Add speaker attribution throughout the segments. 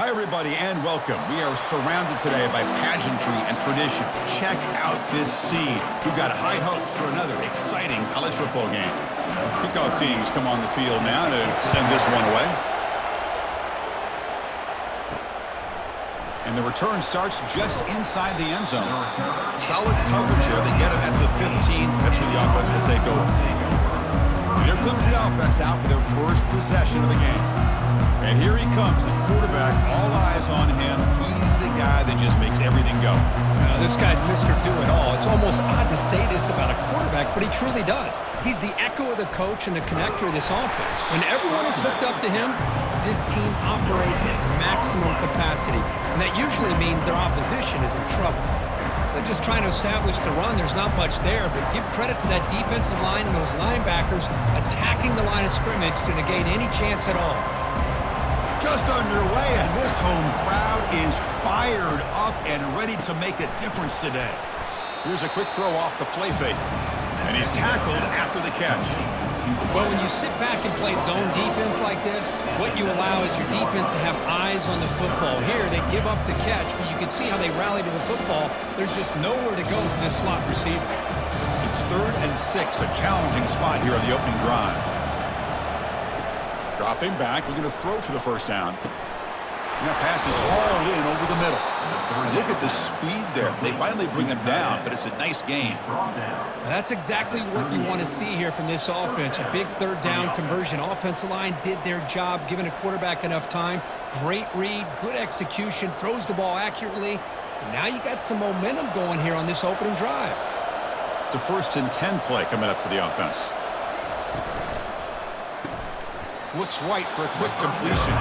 Speaker 1: Hi, everybody, and welcome. We are surrounded today by pageantry and tradition. Check out this scene. We've got high hopes for another exciting college football game. Kickoff teams come on the field now to send this one away. And the return starts just inside the end zone. Solid coverage here. They get it at the 15. That's where the offense will take over. And here comes the offense out for their first possession of the game. And here he comes, the quarterback, all eyes on him. He's the guy that just makes everything go.
Speaker 2: This guy's Mr. Do-It-All. It's almost odd to say this about a quarterback, but he truly does. He's the echo of the coach and the connector of this offense. When everyone is hooked up to him, this team operates at maximum capacity, and that usually means their opposition is in trouble. They're just trying to establish the run. There's not much there, but give credit to that defensive line and those linebackers attacking the line of scrimmage to negate any chance at all.
Speaker 1: Just underway, and this home crowd is fired up and ready to make a difference today. Here's a quick throw off the play fake, and he's tackled after the catch.
Speaker 2: Well, when you sit back and play zone defense like this, what you allow is your defense to have eyes on the football. Here, they give up the catch, but you can see how they rally to the football. There's just nowhere to go for this slot receiver.
Speaker 1: It's 3rd and 6, a challenging spot here on the opening drive. Dropping back, looking to throw for the first down. And that pass is hauled in over the middle. And look at the speed there. They finally bring him down, but it's a nice gain.
Speaker 2: That's exactly what you want to see here from this offense. A big 3rd down conversion. Offensive line did their job, giving a quarterback enough time. Great read, good execution, throws the ball accurately. And now you got some momentum going here on this opening drive.
Speaker 1: It's a 1st and 10 play coming up for the offense. Looks right for a quick completion.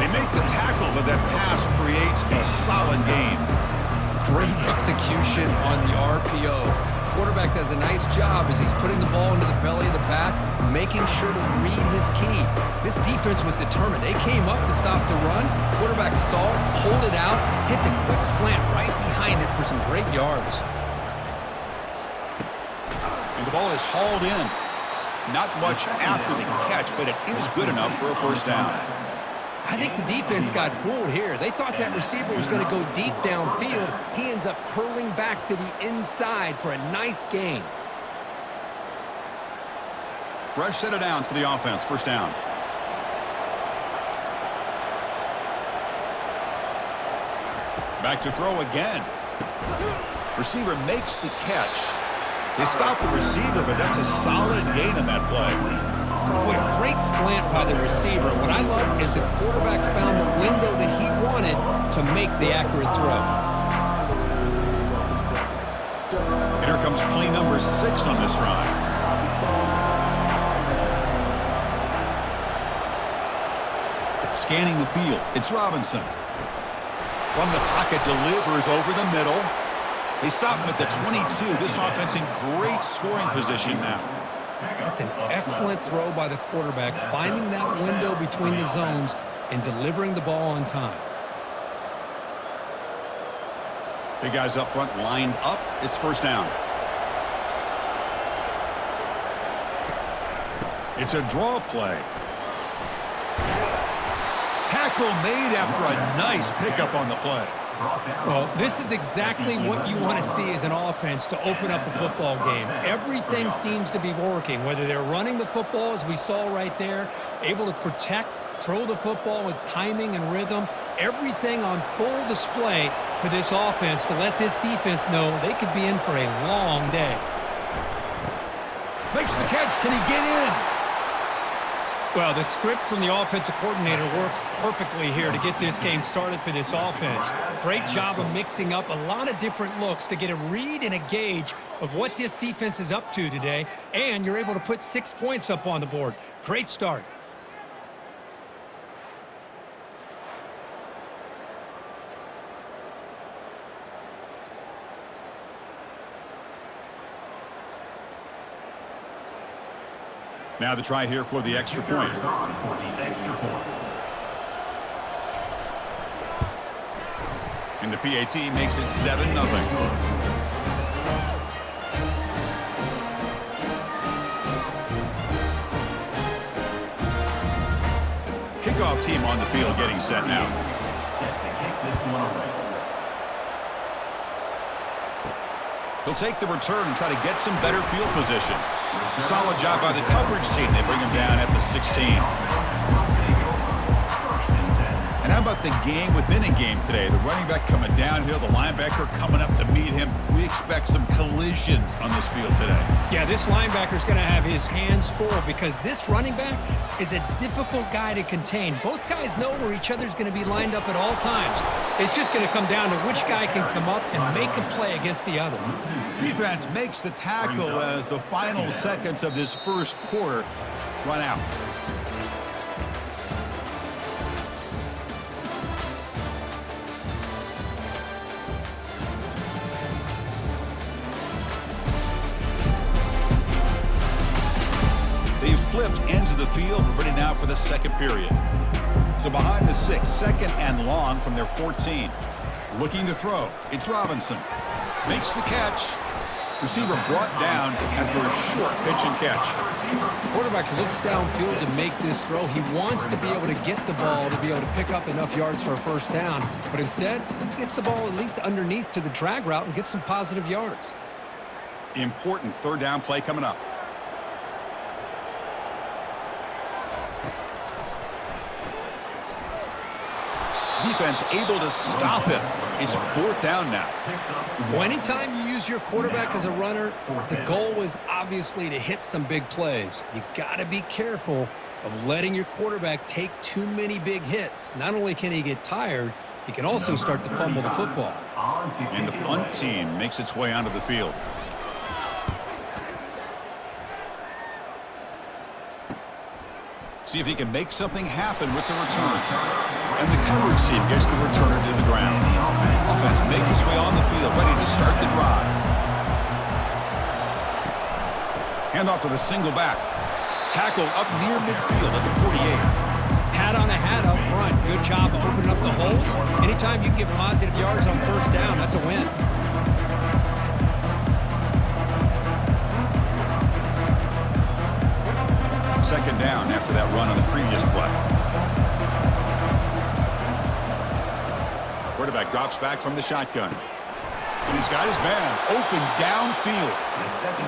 Speaker 1: They make the tackle, but that pass creates a solid gain.
Speaker 2: Great execution on the RPO. Quarterback does a nice job as he's putting the ball into the belly of the back, making sure to read his key. This defense was determined. They came up to stop the run. Quarterback saw it, pulled it out, hit the quick slant right behind it for some great yards.
Speaker 1: And the ball is hauled in. Not much after the catch, but it is good enough for a first down.
Speaker 2: I think the defense got fooled here. They thought that receiver was going to go deep downfield. He ends up curling back to the inside for a nice gain.
Speaker 1: Fresh set of downs for the offense. First down. Back to throw again. Receiver makes the catch. They stop the receiver, but that's a solid gain on that play.
Speaker 2: Boy, a great slant by the receiver. What I love is the quarterback found the window that he wanted to make the accurate throw.
Speaker 1: And here comes play number 6 on this drive. Scanning the field, it's Robinson. From the pocket, delivers over the middle. They stop him at the 22. This offense in great scoring position now.
Speaker 2: That's an excellent throw by the quarterback, finding that window between the zones and delivering the ball on time.
Speaker 1: Big guys up front lined up. It's first down. It's a draw play. Tackle made after a nice pickup on the play.
Speaker 2: Well, this is exactly what you want to see as an offense to open up a football game. Everything seems to be working, whether they're running the football, as we saw right there, able to protect, throw the football with timing and rhythm. Everything on full display for this offense to let this defense know they could be in for a long day.
Speaker 1: Makes the catch. Can he get in?
Speaker 2: Well, the script from the offensive coordinator works perfectly here to get this game started for this offense. Great job of mixing up a lot of different looks to get a read and a gauge of what this defense is up to today, and you're able to put 6 points up on the board. Great start.
Speaker 1: Now the try here for the extra point. And the PAT makes it 7-0. Kickoff team on the field getting set now. He'll take the return and try to get some better field position. Solid job by the coverage team. They bring him down at the 16. And how about the game within a game today? The running back coming downhill, the linebacker coming up to meet him. We expect some collisions on this field today.
Speaker 2: Yeah, this linebacker's going to have his hands full because this running back is a difficult guy to contain. Both guys know where each other's going to be lined up at all times. It's just going to come down to which guy can come up and make a play against the other.
Speaker 1: Defense makes the tackle as the final seconds of this first quarter run out. They've flipped ends of the field, ready now for the second period. So behind the 6, second and long from their 14. Looking to throw. It's Robinson. Makes the catch. Receiver brought down after a short pitch and catch.
Speaker 2: Quarterback looks downfield to make this throw. He wants to be able to get the ball to be able to pick up enough yards for a first down. But instead, he gets the ball at least underneath to the drag route and gets some positive yards.
Speaker 1: Important third down play coming up. Defense able to stop him. It's fourth down now.
Speaker 2: Well, anytime you use your quarterback as a runner, the goal is obviously to hit some big plays. You got to be careful of letting your quarterback take too many big hits. Not only can he get tired, he can also start to fumble the football.
Speaker 1: And the punt team makes its way onto the field. See if he can make something happen with the return. And the coverage team gets the returner to the ground. Offense makes its way on the field, ready to start the drive. Handoff to the single back. Tackle up near midfield at the 48.
Speaker 2: Hat on a hat up front. Good job of opening up the holes. Anytime you get positive yards on first down, that's a win.
Speaker 1: Second down after that run on the previous play. Quarterback drops back from the shotgun. And he's got his man open downfield.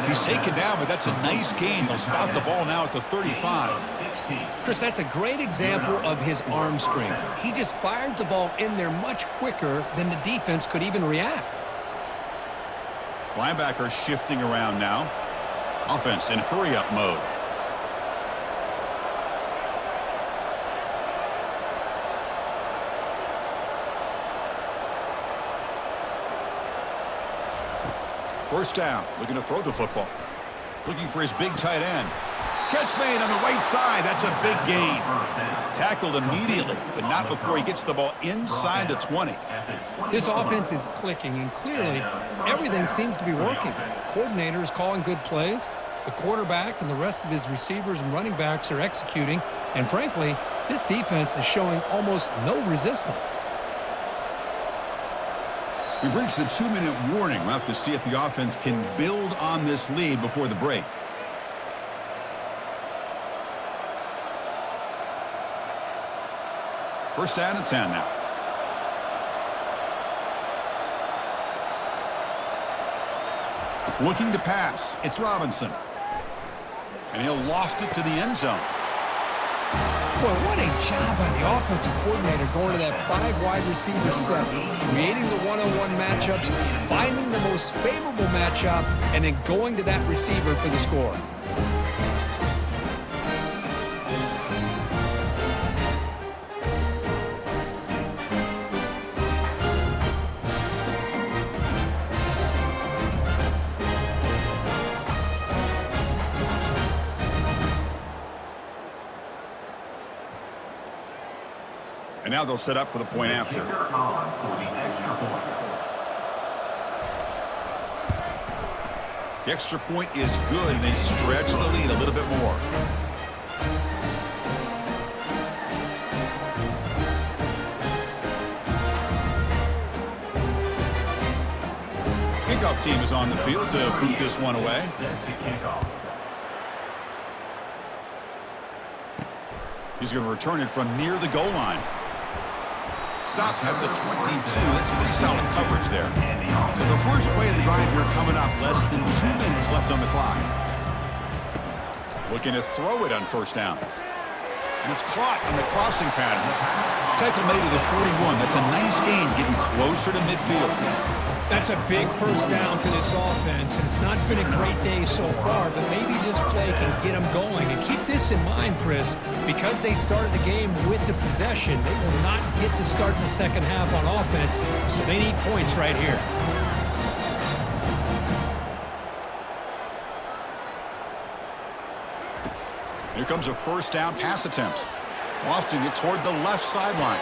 Speaker 1: He's taken down, but that's a nice gain. They'll spot the ball now at the 35.
Speaker 2: Chris, that's a great example of his arm strength. He just fired the ball in there much quicker than the defense could even react.
Speaker 1: Linebacker shifting around now. Offense in hurry-up mode. First down, looking to throw the football. Looking for his big tight end. Catch made on the right side. That's a big gain. Tackled immediately, but not before he gets the ball inside the 20.
Speaker 2: This offense is clicking, and clearly everything seems to be working. The coordinator is calling good plays. The quarterback and the rest of his receivers and running backs are executing. And frankly, this defense is showing almost no resistance.
Speaker 1: We've reached the 2-minute warning. We'll have to see if the offense can build on this lead before the break. First down and 10 now. Looking to pass. It's Robinson. And he'll loft it to the end zone.
Speaker 2: Boy, what a job by the offensive coordinator going to that 5 wide receiver set, creating the one-on-one matchups, finding the most favorable matchup, and then going to that receiver for the score.
Speaker 1: And now they'll set up for the point after. The extra point is good, and they stretch the lead a little bit more. Kickoff team is on the field to boot this one away. He's going to return it from near the goal line. stop at the 22. That's pretty solid coverage there. So the first play of the drive here coming up. Less than 2 minutes left on the clock. Looking to throw it on first down. And it's caught on the crossing pattern. Tackle made to the 41. That's a nice gain, getting closer to midfield.
Speaker 2: That's a big first down for this offense, and it's not been a great day so far, but maybe this play can get them going. And keep this in mind, Chris, because they started the game with the possession, they will not get to start in the second half on offense, so they need points right here.
Speaker 1: Here comes a first down pass attempt. Lofting it toward the left sideline.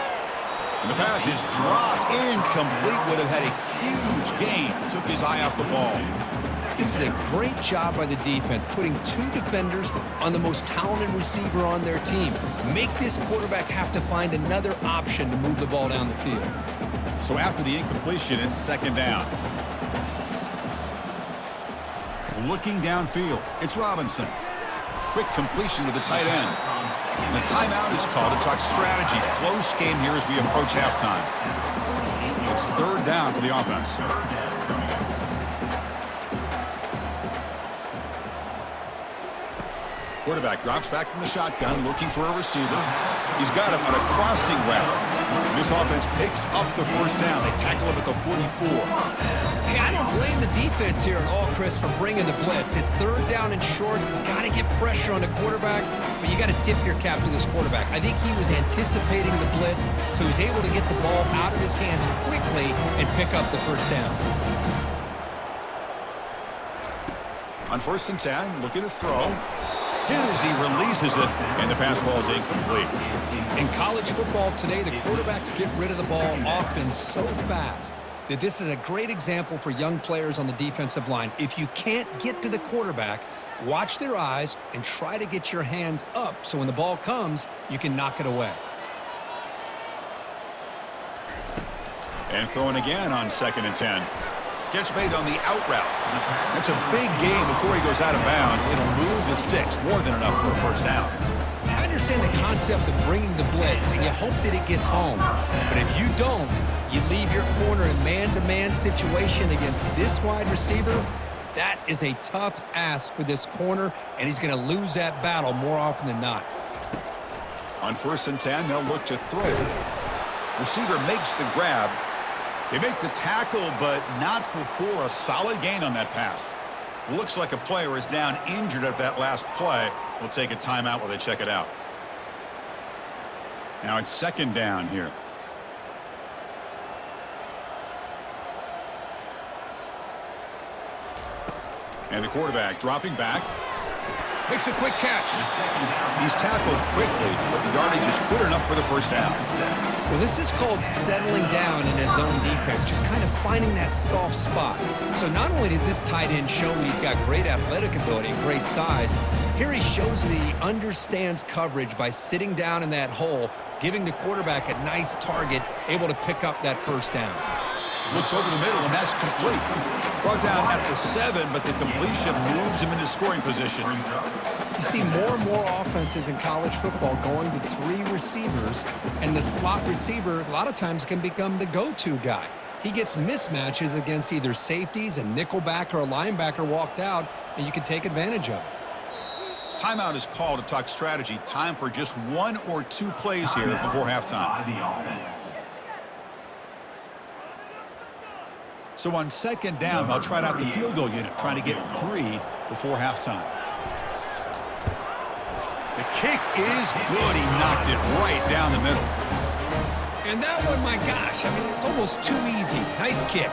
Speaker 1: And the pass is dropped. Incomplete. Would have had a huge gain. Took his eye off the ball.
Speaker 2: This is a great job by the defense, putting two defenders on the most talented receiver on their team. Make this quarterback have to find another option to move the ball down the field.
Speaker 1: So after the incompletion, it's second down. Looking downfield, it's Robinson. Quick completion to the tight end. And a timeout is called to talk strategy. Close game here as we approach halftime. It's third down for the offense. Quarterback drops back from the shotgun, looking for a receiver. He's got him on a crossing route. This offense picks up the first down. They tackle him at the 44.
Speaker 2: Hey, I don't blame the defense here at all, Chris, for bringing the blitz. It's third down and short. You got to get pressure on the quarterback, but you got to tip your cap to this quarterback. I think he was anticipating the blitz, so he was able to get the ball out of his hands quickly and pick up the first down.
Speaker 1: On first and 10, looking to throw. Hit as he releases it, and the pass ball is incomplete.
Speaker 2: In college football today, the quarterbacks get rid of the ball often so fast that this is a great example for young players on the defensive line. If you can't get to the quarterback, watch their eyes and try to get your hands up so when the ball comes, you can knock it away.
Speaker 1: And throwing again on second and 10. Catch made on the out route. That's a big gain before he goes out of bounds. It'll move the sticks, more than enough for a first down.
Speaker 2: I understand the concept of bringing the blitz, and you hope that it gets home. But if you don't, you leave your corner in man-to-man situation against this wide receiver. That is a tough ask for this corner, and he's going to lose that battle more often than not.
Speaker 1: On first and 10, they'll look to throw. Receiver makes the grab. They make the tackle, but not before a solid gain on that pass. Looks like a player is down injured at that last play. We'll take a timeout while they check it out. Now it's second down here. And the quarterback dropping back. Makes a quick catch. He's tackled quickly, but the yardage is good enough for the first down.
Speaker 2: Well, this is called settling down in his own defense, just kind of finding that soft spot. So not only does this tight end show that he's got great athletic ability and great size, here he shows that he understands coverage by sitting down in that hole, giving the quarterback a nice target, able to pick up that first down.
Speaker 1: Looks over the middle, and that's complete. Brought down at the 7, but the completion moves him into scoring position.
Speaker 2: You see more and more offenses in college football going to 3 receivers, and the slot receiver a lot of times can become the go-to guy. He gets mismatches against either safeties, a nickelback, or a linebacker walked out, and you can take advantage of it.
Speaker 1: Timeout is called to talk strategy. Time for just 1 or 2 plays here before halftime. So on second down, they'll try out the field goal unit, trying to get 3 before halftime. The kick is good. He knocked it right down the middle.
Speaker 2: And that one, my gosh, I mean, it's almost too easy. Nice kick.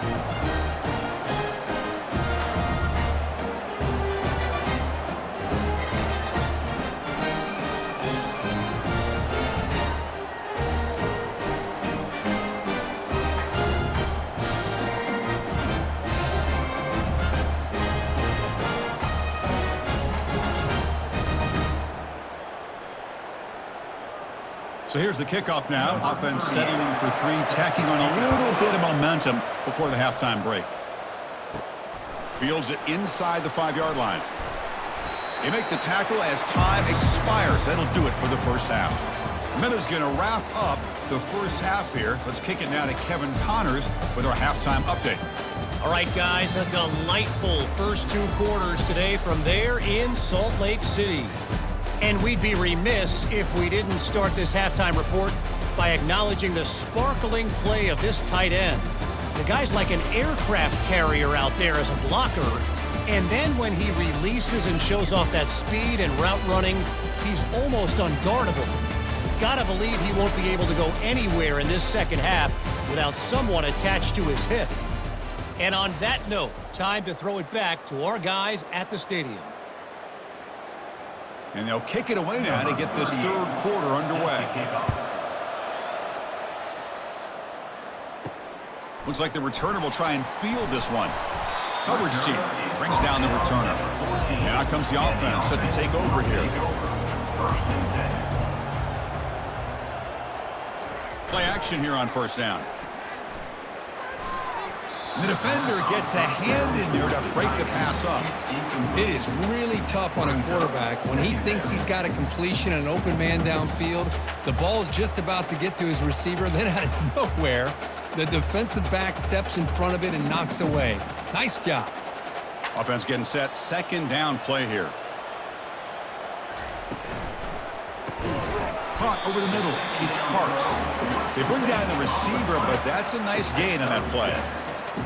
Speaker 1: So here's the kickoff now. Offense settling for 3, tacking on a little bit of momentum before the halftime break. Fields it inside the 5-yard line. They make the tackle as time expires. That'll do it for the first half. Miller's going to wrap up the first half here. Let's kick it now to Kevin Connors with our halftime update.
Speaker 3: All right, guys, a delightful first 2 quarters today from there in Salt Lake City. And we'd be remiss if we didn't start this halftime report by acknowledging the sparkling play of this tight end. The guy's like an aircraft carrier out there as a blocker. And then when he releases and shows off that speed and route running, he's almost unguardable. Gotta believe he won't be able to go anywhere in this second half without someone attached to his hip. And on that note, time to throw it back to our guys at the stadium.
Speaker 1: And they'll kick it away now to get this third quarter underway. Looks like the returner will try and field this one. Coverage team brings down the returner. Now comes the offense set to take over here. Play action here on first down. The defender gets a hand in there to break the pass up.
Speaker 2: It is really tough on a quarterback when he thinks he's got a completion and an open man downfield. The ball's just about to get to his receiver. Then out of nowhere, the defensive back steps in front of it and knocks away. Nice job.
Speaker 1: Offense getting set. Second down play here. Caught over the middle. It's Parks. They bring down the receiver, but that's a nice gain on that play.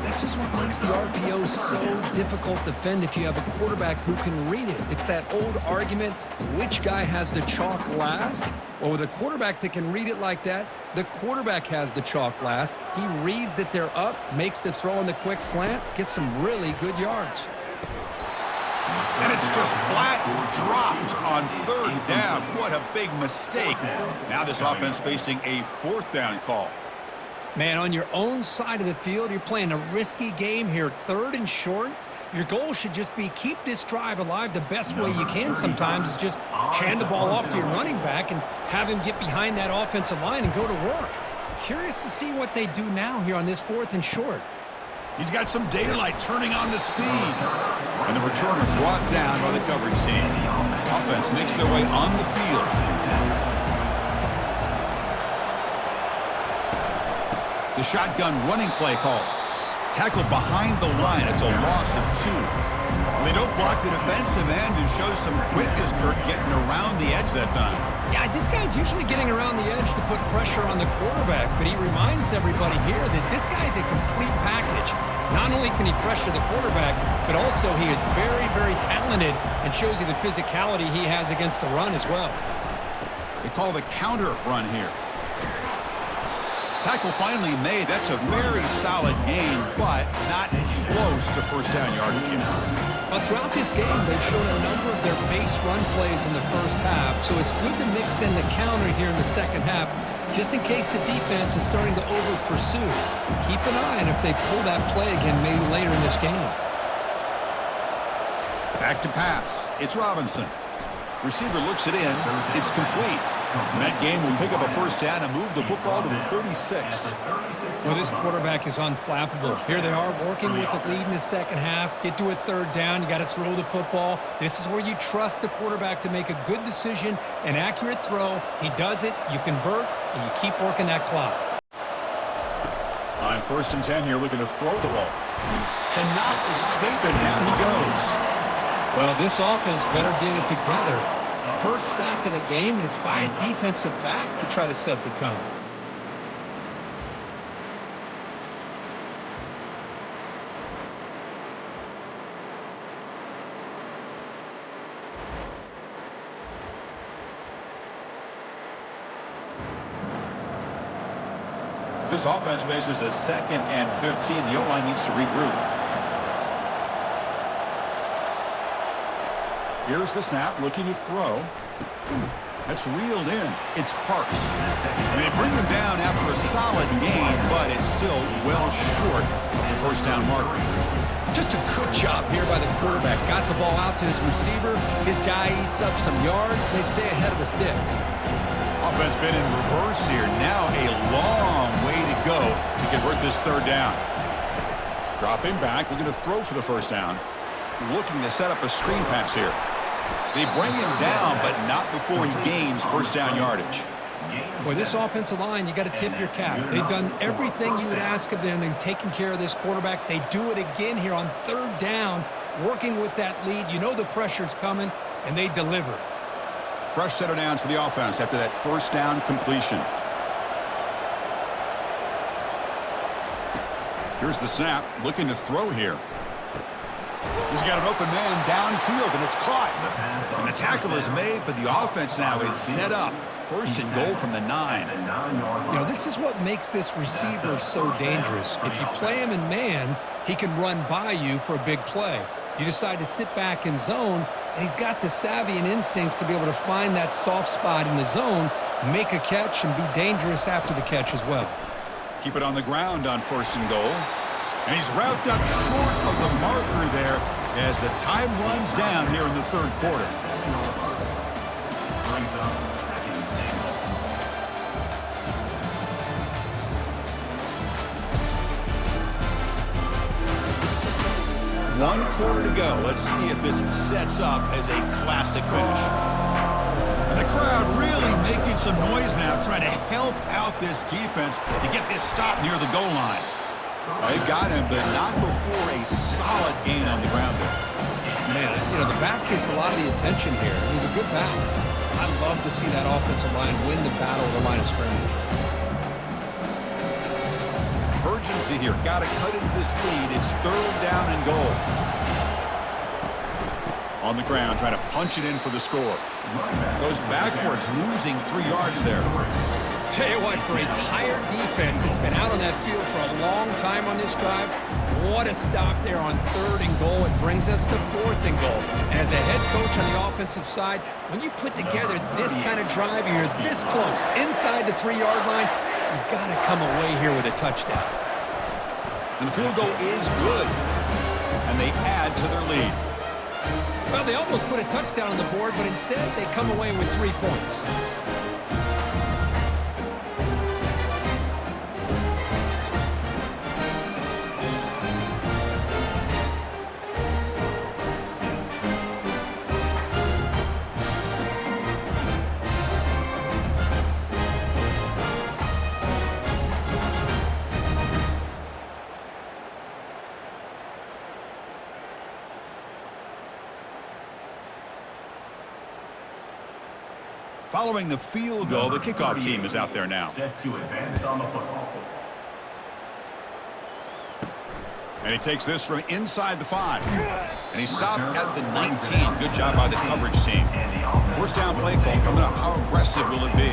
Speaker 2: This is what makes the RPO so difficult to defend if you have a quarterback who can read it. It's that old argument, which guy has the chalk last? Well, with a quarterback that can read it like that, the quarterback has the chalk last. He reads that they're up, makes the throw in the quick slant, gets some really good yards.
Speaker 1: And it's just flat dropped on third down. What a big mistake. Now this offense facing a fourth down call.
Speaker 2: Man, on your own side of the field, you're playing a risky game here, 3rd and short. Your goal should just be keep this drive alive the best way you can sometimes is just hand the ball off to your running back and have him get behind that offensive line and go to work. Curious to see what they do now here on this 4th and short.
Speaker 1: He's got some daylight turning on the speed. And the returner brought down by the coverage team. Offense makes their way on the field. The shotgun running play call. Tackled behind the line. It's a loss of 2. And they don't block the defensive end and show some quickness, Kurt, getting around the edge that time.
Speaker 2: Yeah, this guy's usually getting around the edge to put pressure on the quarterback, but he reminds everybody here that this guy's a complete package. Not only can he pressure the quarterback, but also he is very, very talented and shows you the physicality he has against the run as well.
Speaker 1: They call the counter run here. Tackle finally made. That's a very solid gain, but not close to first down yardage.
Speaker 2: Well, throughout this game, they've shown a number of their base run plays in the first half, so it's good to mix in the counter here in the second half, just in case the defense is starting to over-pursue. Keep an eye on if they pull that play again maybe later in this game.
Speaker 1: Back to pass. It's Robinson. Receiver looks it in. It's complete. And that game will pick up a first down and move the football to the 36.
Speaker 2: Well, this quarterback is unflappable. Here they are working with the lead in the second half. Get to a third down. You got to throw the football. This is where you trust the quarterback to make a good decision, an accurate throw. He does it, you convert, and you keep working that clock.
Speaker 1: On 1st and 10 here, looking to throw the ball. Cannot escape it. Down he goes.
Speaker 2: Well, this offense better get it together. First sack of the game, and it's by a defensive back to try to set the tone.
Speaker 1: This offense faces a 2nd and 15. The O-line needs to regroup. Here's the snap, looking to throw. That's reeled in. It's Parks. And they bring him down after a solid gain, but it's still well short of the first down marker.
Speaker 2: Just a good job here by the quarterback. Got the ball out to his receiver. His guy eats up some yards. They stay ahead of the sticks.
Speaker 1: Offense been in reverse here. Now a long way to go to convert this third down. Dropping back, looking to throw for the first down. Looking to set up a screen pass here. They bring him down, but not before he gains first down yardage.
Speaker 2: Boy, this offensive line, you got to tip your cap. They've done everything you would ask of them in taking care of this quarterback. They do it again here on third down, working with that lead. You know the pressure's coming, and they deliver.
Speaker 1: Fresh set of downs for the offense after that first down completion. Here's the snap, looking to throw here. He's got an open man downfield, and it's caught. And the tackle is made, but the offense now is set up. First and goal from the 9.
Speaker 2: You know, this is what makes this receiver so dangerous. If you play him in man, he can run by you for a big play. You decide to sit back in zone, and he's got the savvy and instincts to be able to find that soft spot in the zone, make a catch, and be dangerous after the catch as well.
Speaker 1: Keep it on the ground on first and goal. And he's wrapped up short of the marker there as the time runs down here in the third quarter. One quarter to go. Let's see if this sets up as a classic finish. And the crowd really making some noise now, trying to help out this defense to get this stop near the goal line. They've got him, but not before a solid gain on the ground there.
Speaker 2: Man, you know, the back gets a lot of the attention here. He's a good back. I love to see that offensive line win the battle of the line of scrimmage.
Speaker 1: Urgency here. Got to cut into this lead. It's third down and goal. On the ground, trying to punch it in for the score. Goes backwards, losing 3 yards there.
Speaker 2: Tell you what, for a tired defense that's been out on that field for a long time on this drive, what a stop there on third and goal. It brings us to fourth and goal. And as a head coach on the offensive side, when you put together this kind of drive, you're this close, inside the 3-yard line, you've got to come away here with a touchdown.
Speaker 1: And the field goal is good. And they add to their lead.
Speaker 2: Well, they almost put a touchdown on the board, but instead they come away with 3 points.
Speaker 1: Following the field goal, the kickoff team is out there now.
Speaker 4: Set to advance on the football.
Speaker 1: And he takes this from inside the 5. And he stopped at the 19. Good job by the coverage team. First down play call coming up. How aggressive will it be?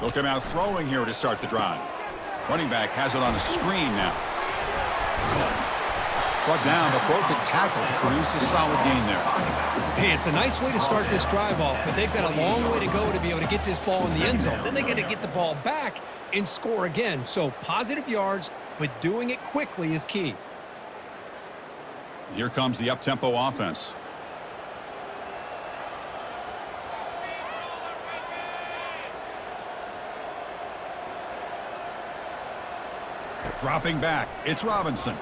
Speaker 1: They'll come out throwing here to start the drive. Running back has it on a screen now. Brought down, but broke a tackle to produce a solid gain there.
Speaker 2: Hey, it's a nice way to start this drive off, but they've got a long way to go to be able to get this ball in the end zone. Then they got to get the ball back and score again. So positive yards, but doing it quickly is key.
Speaker 1: Here comes the up-tempo offense. Dropping back, it's Robinson.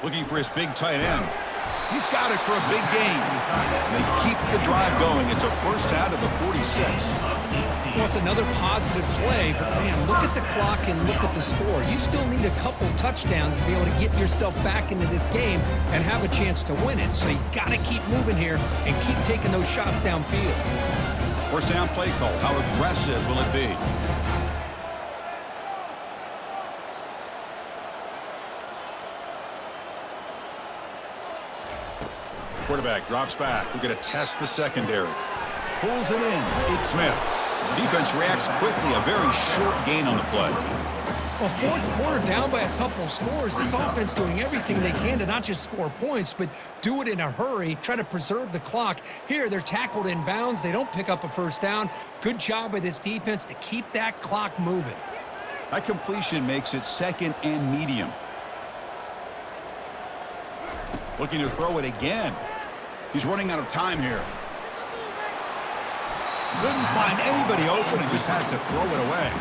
Speaker 1: Looking for his big tight end. He's got it for a big gain. They keep the drive going. It's a first down to the 46.
Speaker 2: Well, it's another positive play, but man, look at the clock and look at the score. You still need a couple touchdowns to be able to get yourself back into this game and have a chance to win it. So you got to keep moving here and keep taking those shots downfield.
Speaker 1: First down play call. How aggressive will it be? Quarterback drops back. We're going to test the secondary. Pulls it in. It's Smith. Defense reacts quickly. A very short gain on the play.
Speaker 2: Well, fourth quarter down by a couple of scores. This offense doing everything they can to not just score points, but do it in a hurry, try to preserve the clock. Here, they're tackled in bounds. They don't pick up a first down. Good job by this defense to keep that clock moving.
Speaker 1: That completion makes it second and medium. Looking to throw it again. He's running out of time here. Couldn't find anybody open and just has to throw it away.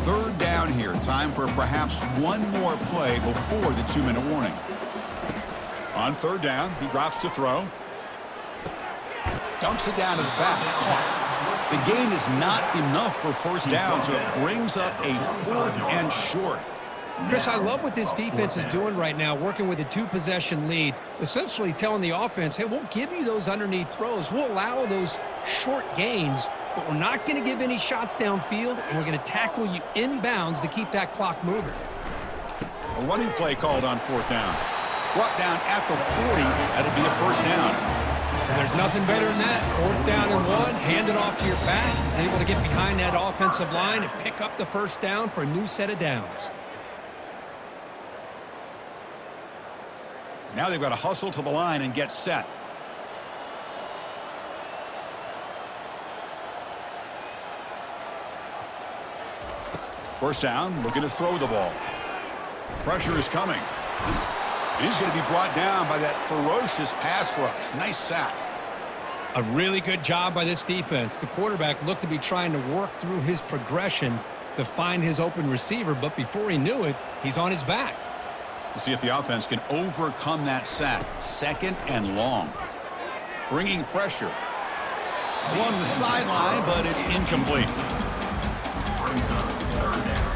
Speaker 1: Third down here. Time for perhaps one more play before the 2-minute warning. On third down, he drops to throw. Dumps it down to the back. Caught. The gain is not enough for first down, so it brings up a 4th and short.
Speaker 2: Chris, I love what this defense is doing right now, working with a 2-possession lead, essentially telling the offense, hey, we'll give you those underneath throws. We'll allow those short gains, but we're not going to give any shots downfield, and we're going to tackle you inbounds to keep that clock moving.
Speaker 1: A running play called on 4th down. Brought down at the 40. That'll be a first down.
Speaker 2: And there's nothing better than that. 4th down and 1, hand it off to your back. He's able to get behind that offensive line and pick up the first down for a new set of downs.
Speaker 1: Now they've got to hustle to the line and get set. First down, looking to throw the ball. Pressure is coming. He's going to be brought down by that ferocious pass rush. Nice sack.
Speaker 2: A really good job by this defense. The quarterback looked to be trying to work through his progressions to find his open receiver, but before he knew it, he's on his back.
Speaker 1: We'll see if the offense can overcome that sack. 2nd and long. Bringing pressure. Along the sideline, but it's incomplete.
Speaker 4: Brings up 3rd down.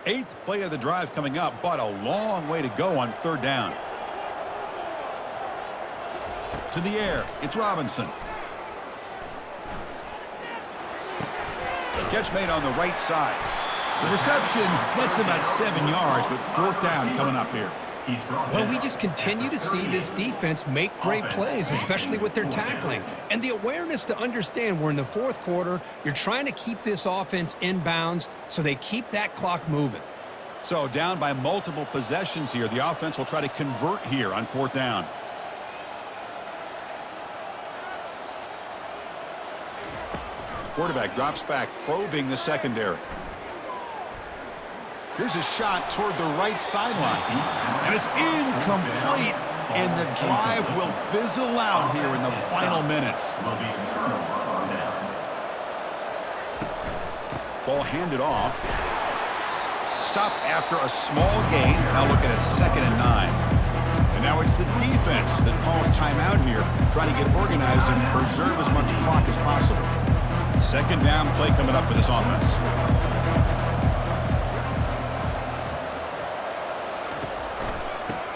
Speaker 1: Eighth play of the drive coming up, but a long way to go on 3rd down. To the air, it's Robinson. Catch made on the right side. The reception nets about 7 yards, but 4th down coming up here.
Speaker 2: Well, we just continue to see this defense make great plays, especially with their tackling. And the awareness to understand we're in the 4th quarter, you're trying to keep this offense in bounds so they keep that clock moving.
Speaker 1: So down by multiple possessions here, the offense will try to convert here on 4th down. Quarterback drops back, probing the secondary. Here's a shot toward the right sideline. And it's incomplete. And the drive will fizzle out here in the final minutes. Ball handed off. Stopped after a small gain. Now looking at 2nd and 9. And now it's the defense that calls timeout here, trying to get organized and preserve as much clock as possible. 2nd down play coming up for this offense.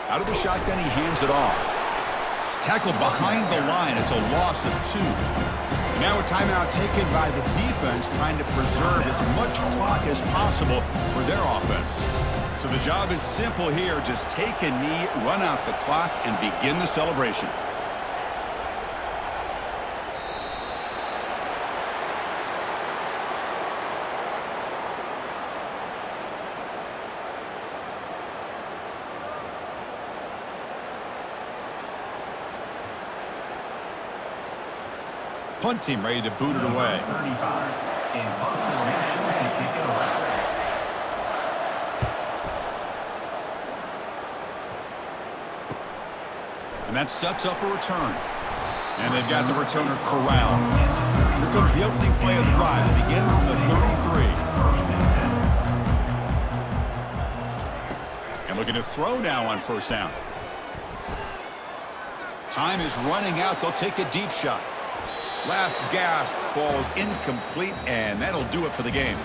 Speaker 1: Out of the shotgun, he hands it off. Tackled behind the line. It's a loss of 2. And now a timeout taken by the defense, trying to preserve as much clock as possible for their offense. So the job is simple here. Just take a knee, run out the clock, and begin the celebration. Punt team ready to boot it away.
Speaker 4: 35 in punt formation to kick it away.
Speaker 1: And that sets up a return. And they've got the returner corralled. Here comes the opening play of the drive. It begins from the 33. And looking to throw now on 1st down. Time is running out. They'll take a deep shot. Last gasp falls incomplete, and that'll do it for the game.